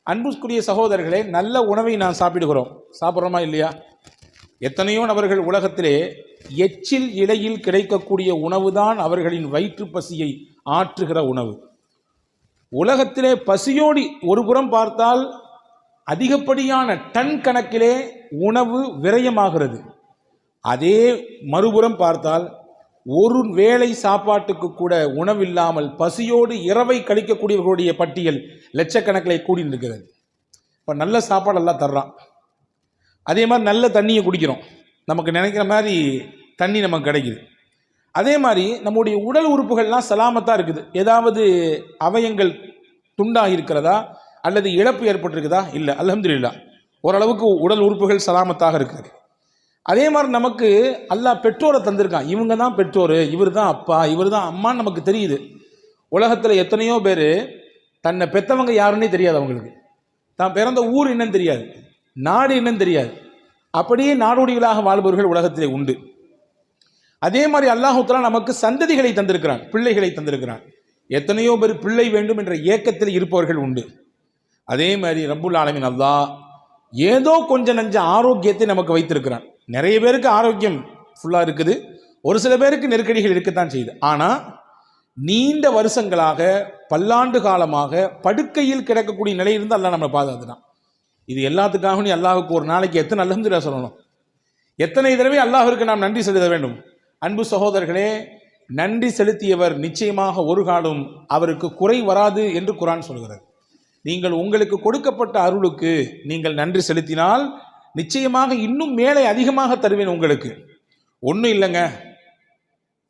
அன்புக்குரிய சகோதரர்களே, நல்ல உணவை நாம் சாப்பிட்றோமா இல்லையா? எத்தனையோ நபர்கள் உலகத்திலே எச்சில் இலையில் கிடைக்கக்கூடிய உணவு தான் அவர்களின் வயிற்று பசியை ஆற்றுகிற உணவு. உலகத்திலே பசியோடி ஒரு புறம் பார்த்தால் அதிகப்படியான டன் கணக்கிலே உணவு விரயமாகிறது. அதே மறுபுறம் பார்த்தால் ஒரு வேளை சாப்பாட்டுக்கு கூட உணவில்லாமல் பசியோடு இரவை கழிக்கக்கூடியவர்களுடைய பட்டியல் லட்சக்கணக்கில் கூடி இருக்கிறது. இப்போ நல்ல சாப்பாடெல்லாம் தர்றான், அதே மாதிரி நல்ல தண்ணியை குடிக்கிறோம், நமக்கு நினைக்கிற மாதிரி தண்ணி நமக்கு கிடைக்குது. அதே மாதிரி நம்முடைய உடல் உறுப்புகள்லாம் சலாமத்தாக இருக்குது. ஏதாவது அவயங்கள் துண்டாக இருக்கிறதா அல்லது இழப்பு ஏற்பட்டிருக்குதா? இல்லை, அல்ஹம்துலில்லாஹ், ஓரளவுக்கு உடல் உறுப்புகள் சலாமத்தாக இருக்கிறது. அதே மாதிரி நமக்கு அல்லாஹ் பெற்றோரை தந்திருக்கான். இவங்க தான் பெற்றோர், இவர் தான் அப்பா, இவர் தான் அம்மான்னு நமக்கு தெரியுது. உலகத்தில் எத்தனையோ பேர் தன்னை பெற்றவங்க யாருன்னே தெரியாது, அவங்களுக்கு தான் பிறந்த ஊர் என்னன்னு தெரியாது, நாடு என்னன்னு தெரியாது. அப்படியே நாடோடிகளாக வாழ்பவர்கள் உலகத்திலே உண்டு. அதே மாதிரி அல்லாஹ் தஆலா நமக்கு சந்ததிகளை தந்திருக்கிறான், பிள்ளைகளை தந்திருக்கிறான். எத்தனையோ பேர் பிள்ளை வேண்டும் என்ற ஏக்கத்தில் இருப்பவர்கள் உண்டு. அதே மாதிரி ரப்புல் ஆலமீன் அல்லாஹ் ஏதோ கொஞ்சம் நஞ்ச ஆரோக்கியத்தை நமக்கு வைத்திருக்கிறான். நிறைய பேருக்கு ஆரோக்கியம் ஃபுல்லாக இருக்குது, ஒரு சில பேருக்கு நெருக்கடிகள் இருக்கத்தான் செய்யுது. ஆனால் நீண்ட வருஷங்களாக பல்லாண்டு காலமாக படுக்கையில் கிடக்கக்கூடிய நிலையிலிருந்து அல்லாஹ் நம்மளை பாதுகாத்துட்டான். இது எல்லாத்துக்காகவும் நீ அல்லாஹுக்கு ஒரு நாளைக்கு எத்தனை அல்ஹம்துலில்லாஹ் சொல்லணும், எத்தனை தடவை அல்லாஹ்விற்கு நாம் நன்றி செலுத்த வேண்டும். அன்பு சகோதரர்களே, நன்றி செலுத்தியவர் நிச்சயமாக ஒரு காலம் அவருக்கு குறை வராது என்று குர்ஆன் சொல்கிறது. நீங்கள் உங்களுக்கு கொடுக்கப்பட்ட அருளுக்கு நீங்கள் நன்றி செலுத்தினால் நிச்சயமாக இன்னும் மேலே அதிகமாக தருவேன் உங்களுக்கு. ஒன்றும் இல்லைங்க,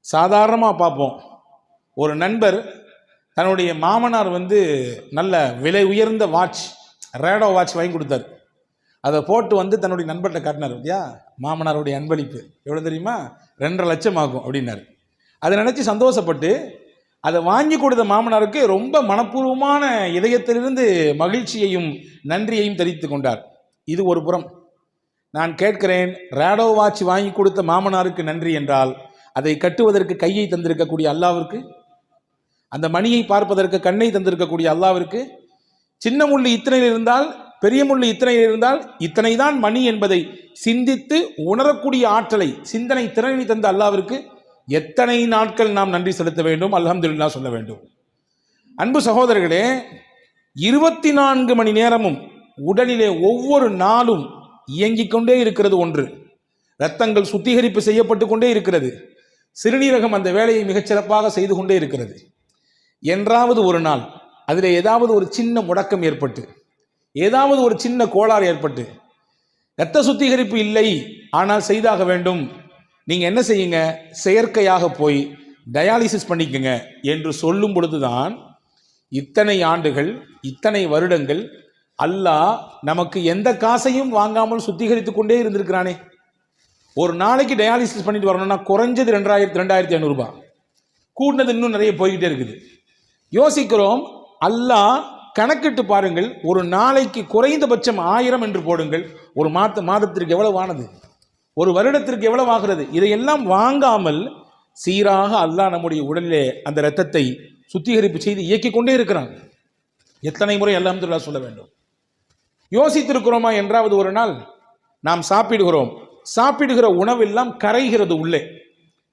சாதாரணமாக பார்ப்போம். ஒரு நண்பர் தன்னுடைய மாமனார் நல்ல விலை உயர்ந்த வாட்ச், ரேடோ வாட்ச் வாங்கி கொடுத்தார். அதை போட்டு தன்னுடைய நண்பர்கிட்ட காட்டினார். இல்லையா, மாமனாருடைய அன்பளிப்பு எவ்வளோ தெரியுமா, 2.5 லட்சம் ஆகும் அப்படின்னாரு. அதை நினச்சி சந்தோஷப்பட்டு அதை வாங்கி கொடுத்த மாமனாருக்கு ரொம்ப மனப்பூர்வமான இதயத்திலிருந்து மகிழ்ச்சியையும் நன்றியையும் தெரிவித்து கொண்டார். இது ஒரு புறம். நான் கேட்கிறேன், ரேடோ வாட்ச் வாங்கி கொடுத்த மாமனாருக்கு நன்றி என்றால் அதை கட்டுவதற்கு கையை தந்திருக்கக்கூடிய அல்லாவிற்கு, அந்த மணியை பார்ப்பதற்கு கண்ணை தந்திருக்கக்கூடிய அல்லாவிற்கு, சின்ன முள்ளு இத்தனையில் இருந்தால் பெரிய முள்ளு இத்தனையில் இருந்தால் இத்தனை தான் மணி என்பதை சிந்தித்து உணரக்கூடிய ஆற்றலை, சிந்தனை திறனை தந்த அல்லாவிற்கு எத்தனை நாட்கள் நாம் நன்றி செலுத்த வேண்டும், அல்ஹம்துலில்லாஹ் சொல்ல வேண்டும். அன்பு சகோதரர்களே, 24 மணி நேரமும் உடலிலே ஒவ்வொரு நாளும் இயங்கிக் கொண்டே இருக்கிறது ஒன்று. இரத்தங்கள் சுத்திகரிப்பு செய்யப்பட்டு கொண்டே இருக்கிறது. சிறுநீரகம் அந்த வேலையை மிகச்சிறப்பாக செய்து கொண்டே இருக்கிறது. என்றாவது ஒரு நாள் அதில் ஏதாவது ஒரு சின்ன முடக்கம் ஏற்பட்டு, ஏதாவது ஒரு சின்ன கோளாறு ஏற்பட்டு, இரத்த சுத்திகரிப்பு இல்லை ஆனால் செய்தாக வேண்டும், நீங்கள் என்ன செய்யுங்க, செயற்கையாக போய் டயாலிசிஸ் பண்ணிக்கங்க என்று சொல்லும் பொழுதுதான் இத்தனை ஆண்டுகள், இத்தனை வருடங்கள் அல்லாஹ் நமக்கு எந்த காசையும் வாங்காமல் சுத்திகரித்து கொண்டே இருந்திருக்கிறானே. ஒரு நாளைக்கு டயாலிசிஸ் பண்ணிட்டு வரணும்னா குறைஞ்சது 2500 ரூபாய், கூட்டினது இன்னும் நிறைய போய்கிட்டே இருக்குது. யோசிக்கிறோம், அல்லாஹ் கணக்கிட்டு பாருங்கள், ஒரு நாளைக்கு குறைந்தபட்சம் 1000 என்று போடுங்கள், ஒரு மாதத்திற்கு எவ்வளவு ஆனது, ஒரு வருடத்திற்கு எவ்வளவு ஆகிறது. இதையெல்லாம் வாங்காமல் சீராக அல்லாஹ் நம்முடைய உடலிலே அந்த இரத்தத்தை சுத்திகரிப்பு செய்து இயக்கிக் கொண்டே இருக்கிறான். எத்தனை முறை அல்ஹம்துலில்லாஹ் சொல்ல வேண்டும். யோசித்திருக்கிறோமா? என்றாவது ஒரு நாள் நாம் சாப்பிடுகிறோம், சாப்பிடுகிற உணவெல்லாம் கரைகிறது உள்ளே.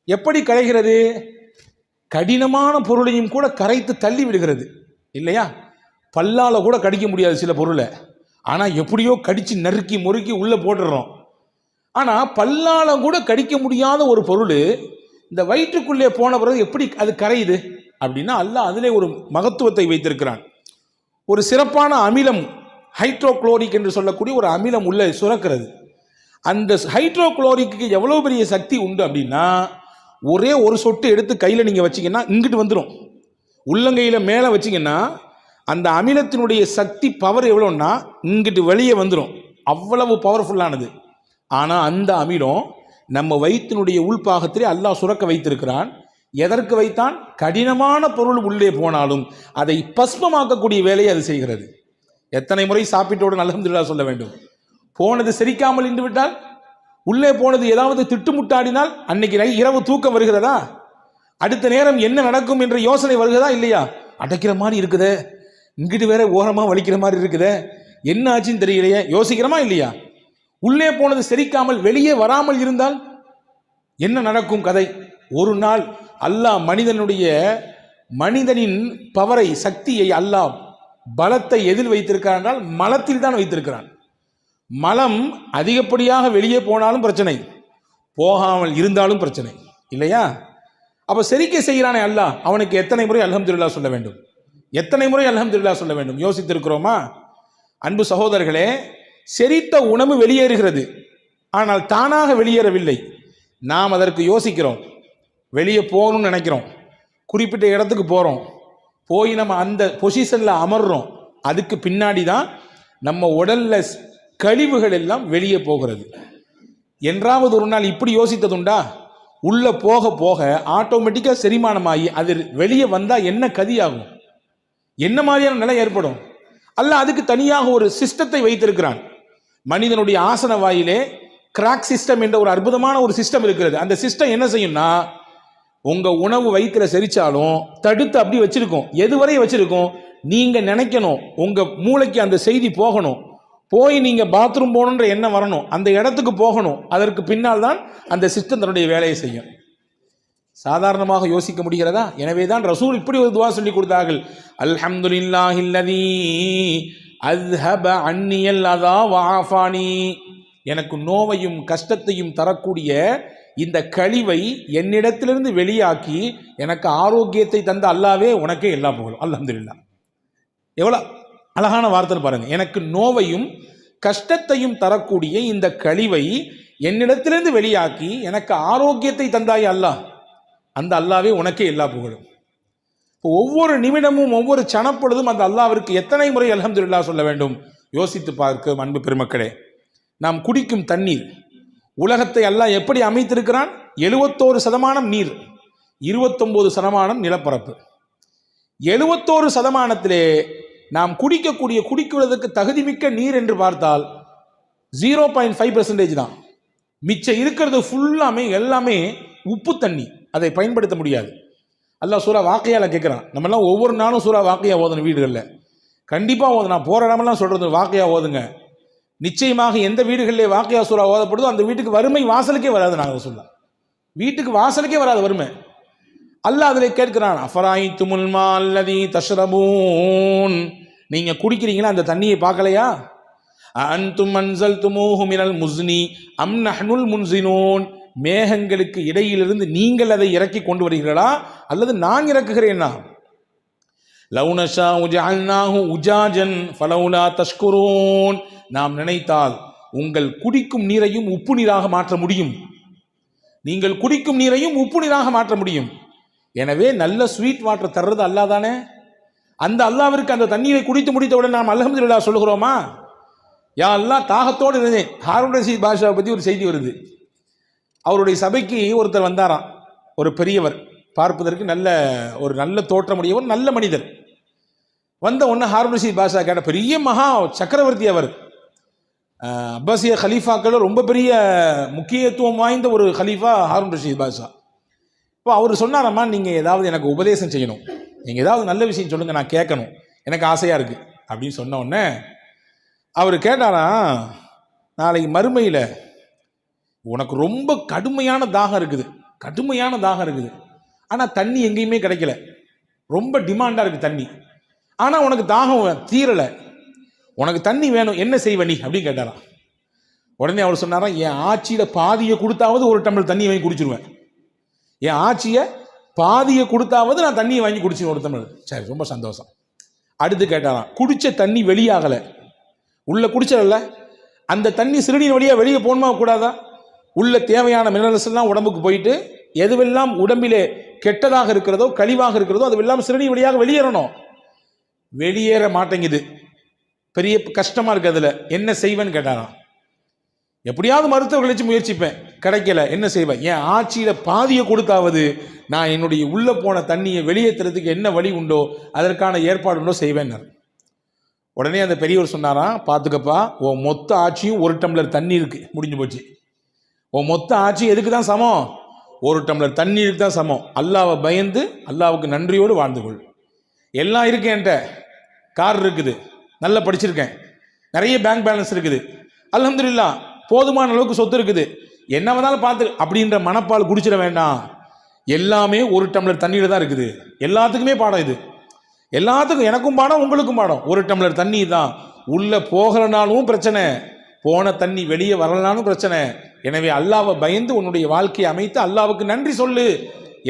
எப்படி கரைகிறது? கடினமான பொருளையும் கூட கரைத்து தள்ளி விடுகிறது இல்லையா? பல்லால கூட கடிக்க முடியாது சில பொருளை, ஆனால் எப்படியோ கடிச்சு நறுக்கி முறுக்கி உள்ளே போட்டுடுறோம். ஆனால் பல்லால கூட கடிக்க முடியாத ஒரு பொருள் இந்த வயிற்றுக்குள்ளே போன பிறகு எப்படி அது கரையுது அப்படின்னா, அல்லாஹ் அதிலே ஒரு மகத்துவத்தை வைத்திருக்கிறான். ஒரு சிறப்பான அமிலம், ஹைட்ரோக்ளோரிக் என்று சொல்லக்கூடிய ஒரு அமிலம் உள்ளே சுரக்கிறது. அந்த ஹைட்ரோக்ளோரிக்கு எவ்வளோ பெரிய சக்தி உண்டு அப்படின்னா, ஒரே ஒரு சொட்டு எடுத்து கையில் நீங்கள் வச்சிங்கன்னா இங்கிட்டு வந்துடும். உள்ளங்கையில் மேலே வச்சிங்கன்னா அந்த அமிலத்தினுடைய சக்தி பவர் எவ்வளோன்னா இங்கிட்டு வெளியே வந்துடும். அவ்வளவு பவர்ஃபுல்லானது. ஆனால் அந்த அமிலம் நம்ம வயிற்றினுடைய உள்பாகத்திலே அல்லாஹ் சுரக்க வைத்திருக்கிறான். எதற்கு வைத்தான்? கடினமான பொருள் உள்ளே போனாலும் அதை பஸ்மமாக்கக்கூடிய வேலையை அது செய்கிறது. எத்தனை முறை சாப்பிட்டோடு அல்ஹம்துலில்லாஹ் சொல்ல வேண்டும். போனது செரிக்காமல் நின்று விட்டால், உள்ளே போனது ஏதாவது திட்டுமுட்டாடினால் அன்னைக்கு இரவு தூக்கம் வருகிறதா? அடுத்த நேரம் என்ன நடக்கும் என்ற யோசனை வருகிறதா இல்லையா? அடைக்கிற மாதிரி இருக்குதே, இங்கிட்டு வேற ஓரமாக வலிக்கிற மாதிரி இருக்குதே, என்ன ஆச்சுன்னு தெரியலையே, யோசிக்கிறோமா இல்லையா? உள்ளே போனது செரிக்காமல் வெளியே வராமல் இருந்தால் என்ன நடக்கும் கதை? ஒரு நாள் அல்லாஹ் மனிதனின் பவரை, சக்தியை, அல்லாஹ் பலத்தை எதில் வைத்திருக்கிறான் என்றால் மலத்தில் தான் வைத்திருக்கிறான். மலம் அதிகப்படியாக வெளியே போனாலும் பிரச்சனை, போகாமல் இருந்தாலும் பிரச்சனை இல்லையா? அப்ப செரிக்க செய்கிறானே அல்லாஹ், அவனுக்கு எத்தனை முறை அல்ஹம்துலில்லாஹ் சொல்ல வேண்டும்? எத்தனை முறை அல்ஹம்துலில்லாஹ் சொல்ல வேண்டும்? யோசித்திருக்கிறோமா? அன்பு சகோதரர்களே, செரித்த உணவு வெளியேறுகிறது, ஆனால் தானாக வெளியேறவில்லை. நாம் அதற்கு யோசிக்கிறோம், வெளியே போகணும்னு நினைக்கிறோம், குறிப்பிட்ட இடத்துக்கு போகிறோம், போய் நம்ம அந்த பொசிஷனில் அமர்றோம். அதுக்கு பின்னாடி தான் நம்ம உடல்ல கழிவுகள் எல்லாம் வெளியே போகிறது. என்றாவது ஒரு நாள் இப்படி யோசித்ததுண்டா? உள்ள போக போக ஆட்டோமேட்டிக்காக செரிமானமாகி அது வெளியே வந்தால் என்ன கதியாகும், என்ன மாதிரியான நிலை ஏற்படும்? அல்லாஹ் அதுக்கு தனியாக ஒரு சிஸ்டத்தை வைத்திருக்கிறான். மனிதனுடைய ஆசன வாயிலே கிராக் சிஸ்டம் என்ற ஒரு அற்புதமான ஒரு சிஸ்டம் இருக்கிறது. அந்த சிஸ்டம் என்ன செய்யும்னா, உங்க உணவு வயிற்றுல செரிச்சாலும் தடுத்து அப்படி வச்சிருக்கோம். எதுவரை வச்சிருக்கோம்? நீங்க நினைக்கணும், உங்க மூளைக்கு அந்த செய்தி போகணும், போய் நீங்க பாத்ரூம் போகணுன்ற எண்ணம் வரணும், அந்த இடத்துக்கு போகணும். அதற்கு பின்னால் தான் அந்த சிஸ்டம் தன்னுடைய வேலையை செய்யும். சாதாரணமாக யோசிக்க முடிகிறதா? எனவே தான் ரசூல் இப்படி ஒரு துவா சொல்லி கொடுத்தார்கள், அல்ஹம்துலில்லாஹில்லதீ அஸ்ஹப அன்னியல் அதா வஆஃபானி. எனக்கு நோவையும் கஷ்டத்தையும் தரக்கூடிய இந்த கழிவை என்னிடத்திலிருந்து வெளியாக்கி எனக்கு ஆரோக்கியத்தை தந்த அல்லாவே உனக்கே எல்லா புகழும். அல்ஹம்துலில்லாஹ். எவ்வளோ அழகான வார்த்தை பாருங்க. எனக்கு நோவையும் கஷ்டத்தையும் தரக்கூடிய இந்த கழிவை என்னிடத்திலிருந்து வெளியாக்கி எனக்கு ஆரோக்கியத்தை தந்தாய் அல்லாஹ், அந்த அல்லாவே உனக்கே எல்லா புகழும். ஒவ்வொரு நிமிடமும் ஒவ்வொரு சனப்பொழுதும் அந்த அல்லாவிற்கு எத்தனை முறை அல்ஹம்துலில்லாஹ் சொல்ல வேண்டும்? யோசித்து பார்க்க அன்பு பெருமக்களே. நாம் குடிக்கும் தண்ணீர், உலகத்தை அல்லாஹ் எப்படி அமைத்திருக்கிறான்? 71% நீர், 29% நிலப்பரப்பு. 71%-இலே நாம் குடிக்குவதற்கு தகுதிமிக்க நீர் என்று பார்த்தால் 0.5% தான். மிச்சம் இருக்கிறது ஃபுல்லாமே எல்லாமே உப்பு தண்ணி, அதை பயன்படுத்த முடியாது. அல்லாஹ் சூரா வாக்கையால கேட்குறான். நம்மெல்லாம் ஒவ்வொரு நாளும் சூரா வாக்கையா ஓதணும் வீடுகளில், கண்டிப்பாக ஓதணும். நான் போகிற இடமெல்லாம் சொல்கிறது வாக்கையா ஓதுங்க. நிச்சயமாக எந்த வீடுகளிலே வாக்கையா சூரா ஓதப்படுதோ அந்த வீட்டுக்கு வறுமை வாசலுக்கே வராது. நாங்கள் சொல்லலாம், வீட்டுக்கு வாசலுக்கே வராது வறுமை. அல்லாஹ் அதில் கேட்கிறான், அஃபராயித்துமுல் மா அல்லதீ தஷ்ரபூன். நீங்க குடிக்கிறீங்களா அந்த தண்ணியை பார்க்கலையா? அன்தும் அன்ஸல்துமூஹு மினல் முஸ்னி அம் நஹ்னுல் முன்ஸினூன். மேகங்களுக்கு இடையிலிருந்து நீங்கள் அதை இறக்கி கொண்டு வருகிறீர்களா அல்லது நான் இறக்குகிறேனா? லவ் நஷாஉ ஜஅல்நாஹு உஜாஜன் ஃபலௌலா தஷ்குரூன். நாம் நினைத்தால் உங்கள் குடிக்கும் நீரையும் உப்பு நீராக மாற்ற முடியும். நீங்கள் குடிக்கும் நீரையும் உப்பு நீராக மாற்ற முடியும். எனவே நல்ல ஸ்வீட் வாட்டர் தர்றது அல்லாஹ் தானே. அந்த அல்லாவிற்கு அந்த தண்ணீரை குடித்து முடித்தவுடன் நாம் அல்ஹம்துலில்லாஹ் சொல்லுகிறோமா? யா அல்லாஹ், தாகத்தோடு இருந்தேன். ஹாரூன் ரஷீத் பாஷாவை பற்றி ஒரு செய்தி வருது. அவருடைய சபைக்கு ஒருத்தர் வந்தாராம், ஒரு பெரியவர், பார்ப்பதற்கு நல்ல தோற்றமுடையவர், நல்ல மனிதர். வந்த உடனே ஹாரூன் ரஷீத் பாஷா கேட்ட, பெரிய மகா சக்கரவர்த்தி அவர், அப்பாசிய ஹலீஃபாக்கள் ரொம்ப பெரிய முக்கியத்துவம் வாய்ந்த ஒரு ஹலீஃபா ஹாரூன் ரஷீத் பாஷா. இப்போ அவர் சொன்னாரம்மா, நீங்கள் ஏதாவது எனக்கு உபதேசம் செய்யணும், நீங்கள் ஏதாவது நல்ல விஷயம் சொல்லுங்கள், நான் கேட்கணும், எனக்கு ஆசையாக இருக்குது அப்படின்னு சொன்ன உடனே அவர் கேட்டாராம், நாளைக்கு மறுமையில் உனக்கு ரொம்ப கடுமையான தாகம் இருக்குது, ஆனால் தண்ணி எங்கேயுமே கிடைக்கல, ரொம்ப டிமாண்டாக இருக்குது தண்ணி, ஆனால் உனக்கு தாகம் தீரலை, உனக்கு தண்ணி வேணும், என்ன செய்வ நீ அப்படின்னு கேட்டாராம். உடனே அவர் சொன்னாராம், என் ஆட்சியில் பாதியை கொடுத்தாவது ஒரு டம்ளர் தண்ணி வாங்கி குடிச்சிருவேன், என் ஆட்சியை பாதியை கொடுத்தாவது நான் தண்ணியை வாங்கி குடிச்சிருவேன் ஒரு டம்ளர். சரி, ரொம்ப சந்தோஷம். அடுத்து கேட்டாராம், குடித்த தண்ணி வெளியாகலை, உள்ள குடிச்சல அந்த தண்ணி சிறுநீர் வழியாக வெளியே போகணுமா கூடாதா? உள்ள தேவையான மினரல்ஸ் எல்லாம் உடம்புக்கு போயிட்டு எதுவெல்லாம் உடம்பிலே கெட்டதாக இருக்கிறதோ கழிவாக இருக்கிறதோ அதுவெல்லாம் சிறுநீர் வழியாக வெளியேறணும், வெளியேற மாட்டேங்குது, பெரிய கஷ்டமா இருக்கு, அதுல என்ன செய்வேன்னு கேட்டாராம். எப்படியாவது மருத்துவர்கள் வச்சு முயற்சிப்பேன், கிடைக்கல, என்ன செய்வேன்? என் ஆட்சியில பாதியை கொடுத்தாவது நான் என்னுடைய உள்ள போன தண்ணியை வெளியேற்றுறதுக்கு என்ன வழி உண்டோ அதற்கான ஏற்பாடு உண்டோ செய்வேன். உடனே அந்த பெரியவர் சொன்னாராம், பார்த்துக்கப்பா, உன் மொத்த ஆட்சியும் ஒரு டம்ளர் தண்ணீருக்கு முடிஞ்சு போச்சு. உன் மொத்த ஆட்சி எதுக்கு தான் சமம்? ஒரு டம்ளர் தண்ணீருக்கு தான் சமம். அல்லாவை பயந்து அல்லாவுக்கு நன்றியோடு வாழ்ந்து கொள். எல்லாம் இருக்கு என்கிட்ட, கார் இருக்குது, நல்லா படிச்சிருக்கேன், நிறைய பேங்க் பேலன்ஸ் இருக்குது, அல்ஹம்துலில்லாஹ் போதுமான அளவுக்கு சொத்து இருக்குது, என்ன வந்தாலும் பார்த்து அப்படின்ற மனப்பால் குடிச்சிட வேண்டாம். எல்லாமே ஒரு டம்ளர் தண்ணியில் தான் இருக்குது. எல்லாத்துக்குமே பாடம் இது. எல்லாத்துக்கும், எனக்கும் பாடம், உங்களுக்கும் பாடம். ஒரு டம்ளர் தண்ணி தான். உள்ள போகலனாலும் பிரச்சனை, போன தண்ணி வெளியே வரலனாலும் பிரச்சனை. எனவே அல்லாஹ்வை பயந்து உன்னுடைய வாழ்க்கையை அமைத்து அல்லாஹ்வுக்கு நன்றி சொல்லு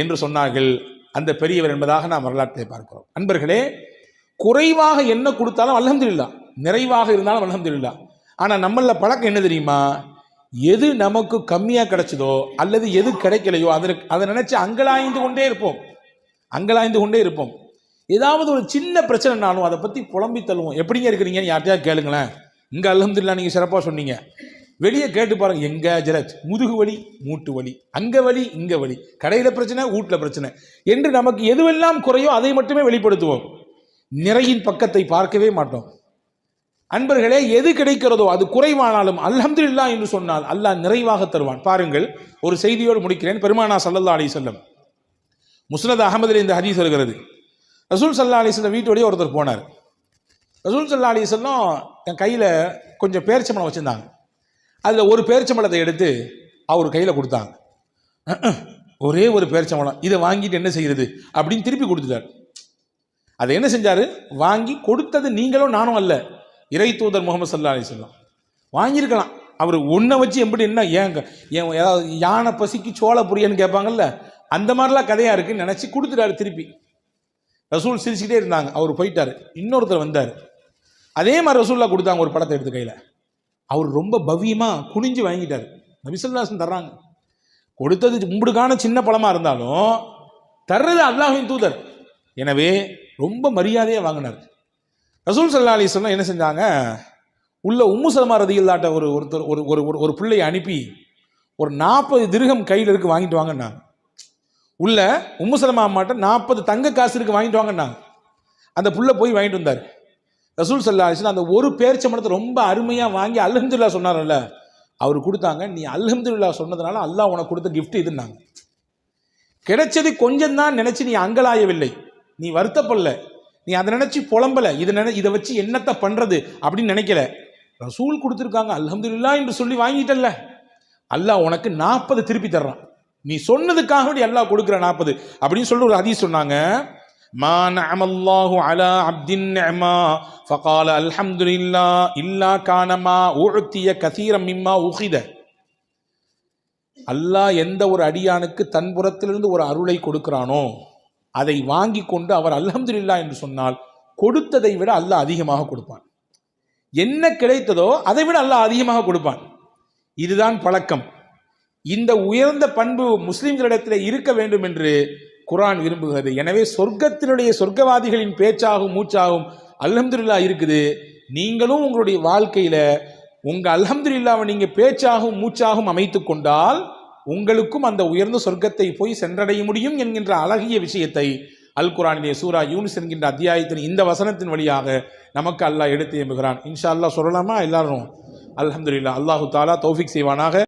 என்று சொன்னார்கள் அந்த பெரியவர் என்பதாக நாம் வரலாற்றை பார்க்கிறோம். அன்பர்களே, குறைவாக என்ன கொடுத்தாலும் அல்ஹம்துலில்லாஹ், நிறைவாக இருந்தாலும் அல்ஹம்துலில்லாஹ். ஆனால் நம்மள பழக்கம் என்ன தெரியுமா? எது நமக்கு கம்மியாக கிடைச்சதோ அல்லது எது கிடைக்கலையோ அதை நினைச்சு அங்கலாய்ந்து கொண்டே இருப்போம். ஏதாவது ஒரு சின்ன பிரச்சனைனாலும் அதை பற்றி புலம்பி தள்ளுவோம். எப்படிங்க இருக்கிறீங்கன்னு யார்ட்டையா கேளுங்களேன். இங்கே அல்ஹம்துலில்லாஹ் நீங்கள் சிறப்பாக சொன்னீங்க, வெளியே கேட்டு பாருங்க, எங்க ஜரத் முதுகு வலி, மூட்டு வலி, அங்க வலி, இங்க வலி, கடையில் பிரச்சனை, வீட்டில் பிரச்சனை என்று நமக்கு எதுவெல்லாம் குறையோ அதை மட்டுமே வெளிப்படுத்துவோம். நிறையின் பக்கத்தை பார்க்கவே மாட்டோம். அன்பர்களே, எது கிடைக்கிறதோ அது குறைவானாலும் அல்ஹம்துலில்லாஹ் என்று சொன்னால் அல்லாஹ் நிறைவாக தருவான். பாருங்கள், ஒரு செய்தியோடு முடிக்கிறேன். பெருமானார் ஸல்லல்லாஹு அலைஹி வஸல்லம், முஸ்னத் அஹமதில் இந்த ஹதீஸ் வருகிறது. ரசூல் ஸல்லல்லாஹு அலைஹி வஸல்லம் வீட்டோடய ஒருத்தர் போனார். ரசூல் ஸல்லல்லாஹு அலைஹி வஸல்லம் என் கையில் கொஞ்சம் பேரிச்சம்பழம் வச்சுருந்தாங்க. அதில் ஒரு பேரிச்சம்பழத்தை எடுத்து அவர் கையில் கொடுத்தாங்க. ஒரே ஒரு பேரிச்சம்பழம், இதை வாங்கிட்டு என்ன செய்கிறது அப்படின்னு திருப்பி கொடுத்துட்டார். அதை என்ன செஞ்சார்? வாங்கி கொடுத்தது நீங்களும் நானும் அல்ல, இறை தூதர் முகமது ஸல்லல்லாஹு அலைஹி வஸல்லம். வாங்கியிருக்கலாம். அவர் ஒன்றை வச்சு எப்படி என்ன ஏன் ஏதாவது யானை பசிக்கு சோள புரியன்னு கேட்பாங்கல்ல, அந்த மாதிரிலாம் கதையாக இருக்குன்னு நினச்சி கொடுத்துட்டாரு திருப்பி. ரசூல் சிரிச்சுக்கிட்டே இருந்தாங்க. அவர் போயிட்டார். இன்னொருத்தர் வந்தார். அதே மாதிரி ரசூல்லா கொடுத்தாங்க ஒரு படத்தை எடுத்து கையில். அவர் ரொம்ப பவ்யமாக குனிஞ்சு வாங்கிட்டார். நபி ஸல்லல்லாஹு அலைஹி வஸல்லம் தர்றாங்க. கொடுத்தது உங்களுக்கான சின்ன பழமாக இருந்தாலும் தர்றது அல்லாஹ்வின் தூதர். எனவே ரொம்ப மரியாதையாக வாங்கினார். ரசூல் ஸல்லல்லாஹு அலைஹி வஸல்லம் என்ன செஞ்சாங்க? உள்ள உம்மு சலமா ரதியல்லாஹு ஒரு பிள்ளையை அனுப்பி ஒரு 40 திர்ஹம் கையில் இருக்கு, வாங்கிட்டு வாங்கினாங்க. உள்ள உம்மு சலமா அம்மாட்ட 40 தங்க காசு இருக்கு, வாங்கிட்டு வாங்கினாங்க. அந்த புள்ள போய் வாங்கிட்டு வந்தார். ரசூல் ஸல்லல்லாஹு அலைஹி வஸல்லம் அந்த ஒரு பேரிச்சம்பழத்தை ரொம்ப அருமையாக வாங்கி அல்ஹம்துலில்லாஹ் சொன்னார்ல, அவர் கொடுத்தாங்க. நீ அல்ஹம்துலில்லாஹ் சொன்னதுனால அல்லாஹ் உனக்கு கொடுத்த கிஃப்ட் இதுன்னாங்க. கிடைச்சது கொஞ்சம் தான் நினைச்சு நீ அங்கலாயவில்லை, நீ வருத்தப்படல, நீ அதை நினைச்சு புலம்பல, இதை வச்சு என்னத்தை பண்றது அப்படின்னு நினைக்கல. ரசூல் கொடுத்துருக்காங்க அல்ஹம்துலில்லாஹ் என்று சொல்லி வாங்கிட்டல்ல, அல்லாஹ் உனக்கு 40 திருப்பி தர்றான். நீ சொன்னதுக்காக வேண்டி அல்லாஹ் கொடுக்குற 40 அப்படின்னு சொல்லி ஒரு ஹதீஸ் சொன்னாங்க. மா நஅமல்லாஹு அலா அப்தின் நிஅமா ஃபகால அல்ஹம்துலில்லாஹ் இல்லா கானமா உஅதிய கஸீரம் மிம்மா உகித. அல்லாஹ் எந்த ஒரு அடியானுக்கு தன் புறத்திலிருந்து ஒரு அருளை கொடுக்கிறானோ அதை வாங்கி கொண்டு அவர் அல்ஹம்துலில்லாஹ் என்று சொன்னால் கொடுத்ததை விட அல்லாஹ் அதிகமாக கொடுப்பான். என்ன கிடைத்ததோ அதை விட அல்லாஹ் அதிகமாக கொடுப்பான். இதுதான் பழக்கம். இந்த உயர்ந்த பண்பு முஸ்லிம்களிடத்தில் இருக்க வேண்டும் என்று குர்ஆன் விரும்புகிறது. எனவே சொர்க்கவாதிகளின் பேச்சாகும் மூச்சாகும் அல்ஹம்துலில்லாஹ் இருக்குது. நீங்களும் உங்களுடைய வாழ்க்கையில உங்க அல்ஹம்துலில்லாஹ்வை நீங்க பேச்சாகும் மூச்சாகும் அமைத்து கொண்டால் உங்களுக்கும் அந்த உயர்ந்த சொர்க்கத்தை போய் சென்றடைய முடியும் என்கின்ற அழகிய விஷயத்தை அல் குர்ஆனிலே சூரா யூனுஸ் என்கின்ற அத்தியாயத்தின் இந்த வசனத்தின் வழியாக நமக்கு அல்லாஹ் எடுத்து எம்புகிறான். இன்ஷா அல்லாஹ் சொல்லலாமா? எல்லாரும் அல்ஹம்துலில்லாஹ். அல்லாஹு தஆலா தௌஃபீக் செய்வானாக.